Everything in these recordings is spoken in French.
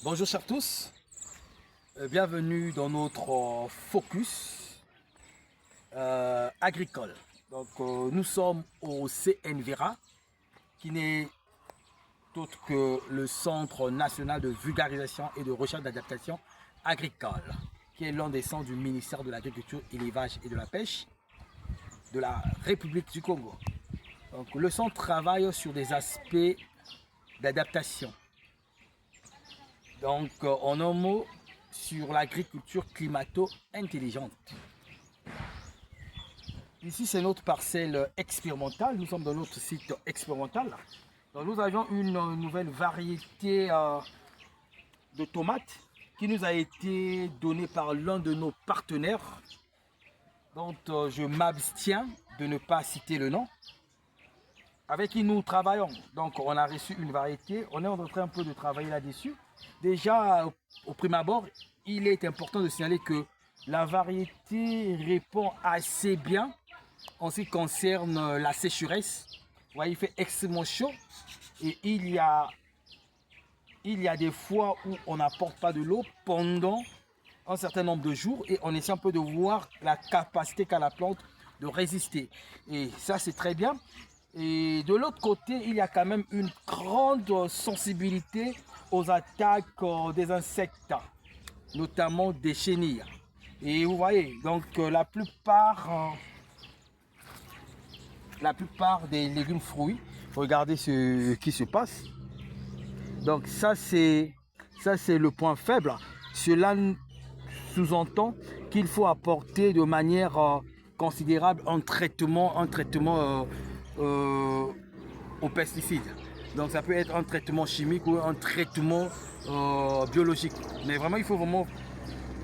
Bonjour chers tous, bienvenue dans notre focus agricole. Donc nous sommes au CNVRA qui n'est autre que le Centre national de vulgarisation et de recherche d'adaptation agricole, qui est l'un des centres du ministère de l'Agriculture, Élevage et de la Pêche de la République du Congo. Donc le centre travaille sur des aspects d'adaptation. Donc, en un mot, sur l'agriculture climato-intelligente. Ici, c'est notre parcelle expérimentale. Nous sommes dans notre site expérimental. Donc, nous avions une nouvelle variété de tomates qui nous a été donnée par l'un de nos partenaires. Donc, je m'abstiens de ne pas citer le nom, avec qui nous travaillons. Donc, on a reçu une variété. On est en train un peu de travailler là-dessus. Déjà, au prime abord, il est important de signaler que la variété répond assez bien en ce qui concerne la sécheresse. Vous voyez, il fait extrêmement chaud et il y a des fois où on n'apporte pas de l'eau pendant un certain nombre de jours et on essaie un peu de voir la capacité qu'a la plante de résister. Et ça, c'est très bien. Et de l'autre côté, il y a quand même une grande sensibilité aux attaques des insectes, notamment des chenilles. Et vous voyez, donc la plupart des légumes fruits, regardez ce qui se passe. Donc ça c'est le point faible. Cela sous-entend qu'il faut apporter de manière considérable un traitement aux pesticides. Donc ça peut être un traitement chimique ou un traitement biologique. Mais vraiment, il faut vraiment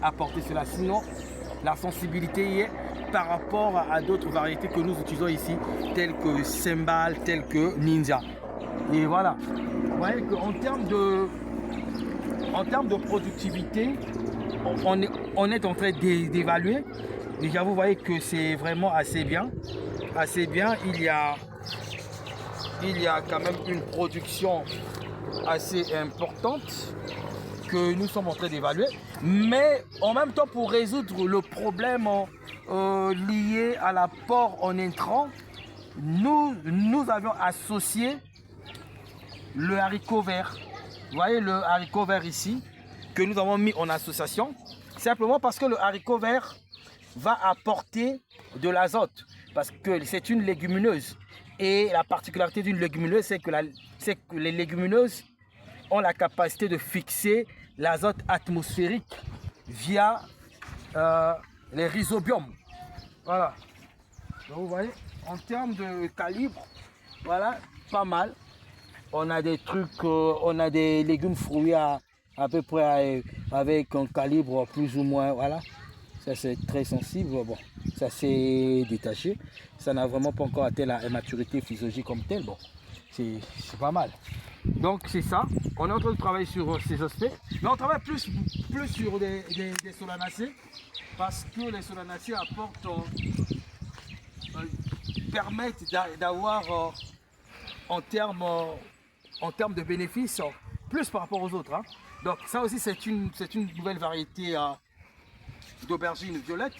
apporter cela. Sinon, la sensibilité y est par rapport à d'autres variétés que nous utilisons ici, telles que Sembal, telles que Ninja. Et voilà. Vous voyez qu'en termes de productivité, on est en train d'évaluer. Déjà, vous voyez que c'est vraiment assez bien. Assez bien. Il y a quand même une production assez importante que nous sommes en train d'évaluer. Mais en même temps, pour résoudre le problème lié à l'apport en intrants, nous avions associé le haricot vert. Vous voyez le haricot vert ici, que nous avons mis en association, simplement parce que le haricot vert va apporter de l'azote, parce que c'est une légumineuse. Et la particularité d'une légumineuse, c'est que les légumineuses ont la capacité de fixer l'azote atmosphérique via les rhizobiomes. Voilà. Donc vous voyez, en termes de calibre, voilà, pas mal. On a des trucs, on a des légumes fruits à peu près avec un calibre plus ou moins, voilà. Ça c'est très sensible, bon, ça s'est détaché. Ça n'a vraiment pas encore atteint la maturité physiologique comme telle, bon, c'est pas mal. Donc c'est ça, on est en train de travailler sur ces aspects. Mais on travaille plus sur des solanacées, parce que les solanacées apportent, permettent d'avoir en termes de bénéfices, plus par rapport aux autres. Hein. Donc ça aussi c'est une nouvelle variété d'aubergine violette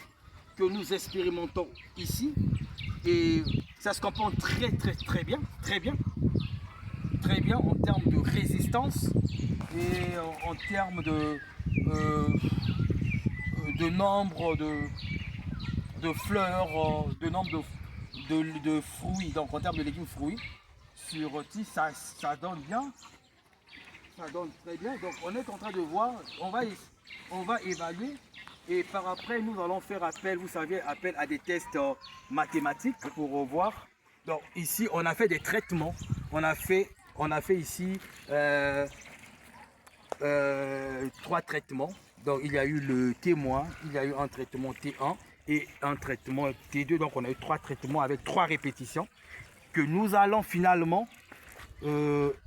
que nous expérimentons ici. Et ça se comporte très bien en termes de résistance et en termes de nombre de fleurs, de nombre de fruits, donc en termes de légumes fruits. Sur ça donne bien, ça donne très bien. Donc on est en train de voir, on va évaluer et par après nous allons faire appel, vous savez, appel à des tests mathématiques pour voir. Donc ici on a fait des traitements, on a fait ici 3 traitements. Donc il y a eu le T-, il y a eu un traitement T1 et un traitement T2. Donc on a eu 3 traitements avec 3 répétitions que nous allons finalement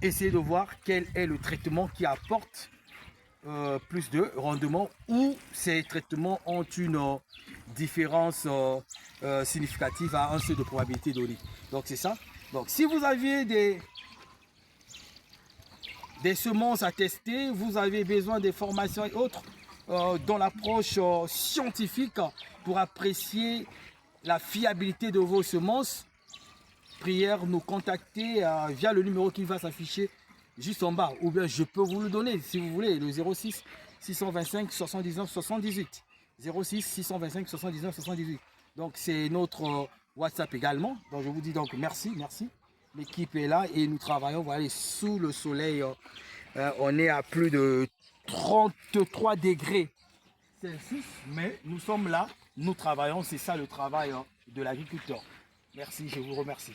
essayer de voir quel est le traitement qui apporte plus de rendement ou ces traitements ont une différence significative à un seuil de probabilité donné. Donc c'est ça. Donc si vous aviez des semences à tester, vous avez besoin des formations et autres dans l'approche scientifique pour apprécier la fiabilité de vos semences, prière nous contacter via le numéro qui va s'afficher juste en bas. Ou bien je peux vous le donner si vous voulez, le 06 625 79 78. 06 625 79 78. Donc c'est notre WhatsApp également. Donc je vous dis donc merci, merci. L'équipe est là et nous travaillons, voilà, sous le soleil. On est à plus de 33 degrés Celsius, mais nous sommes là, nous travaillons, c'est ça le travail de l'agriculteur. Merci, je vous remercie.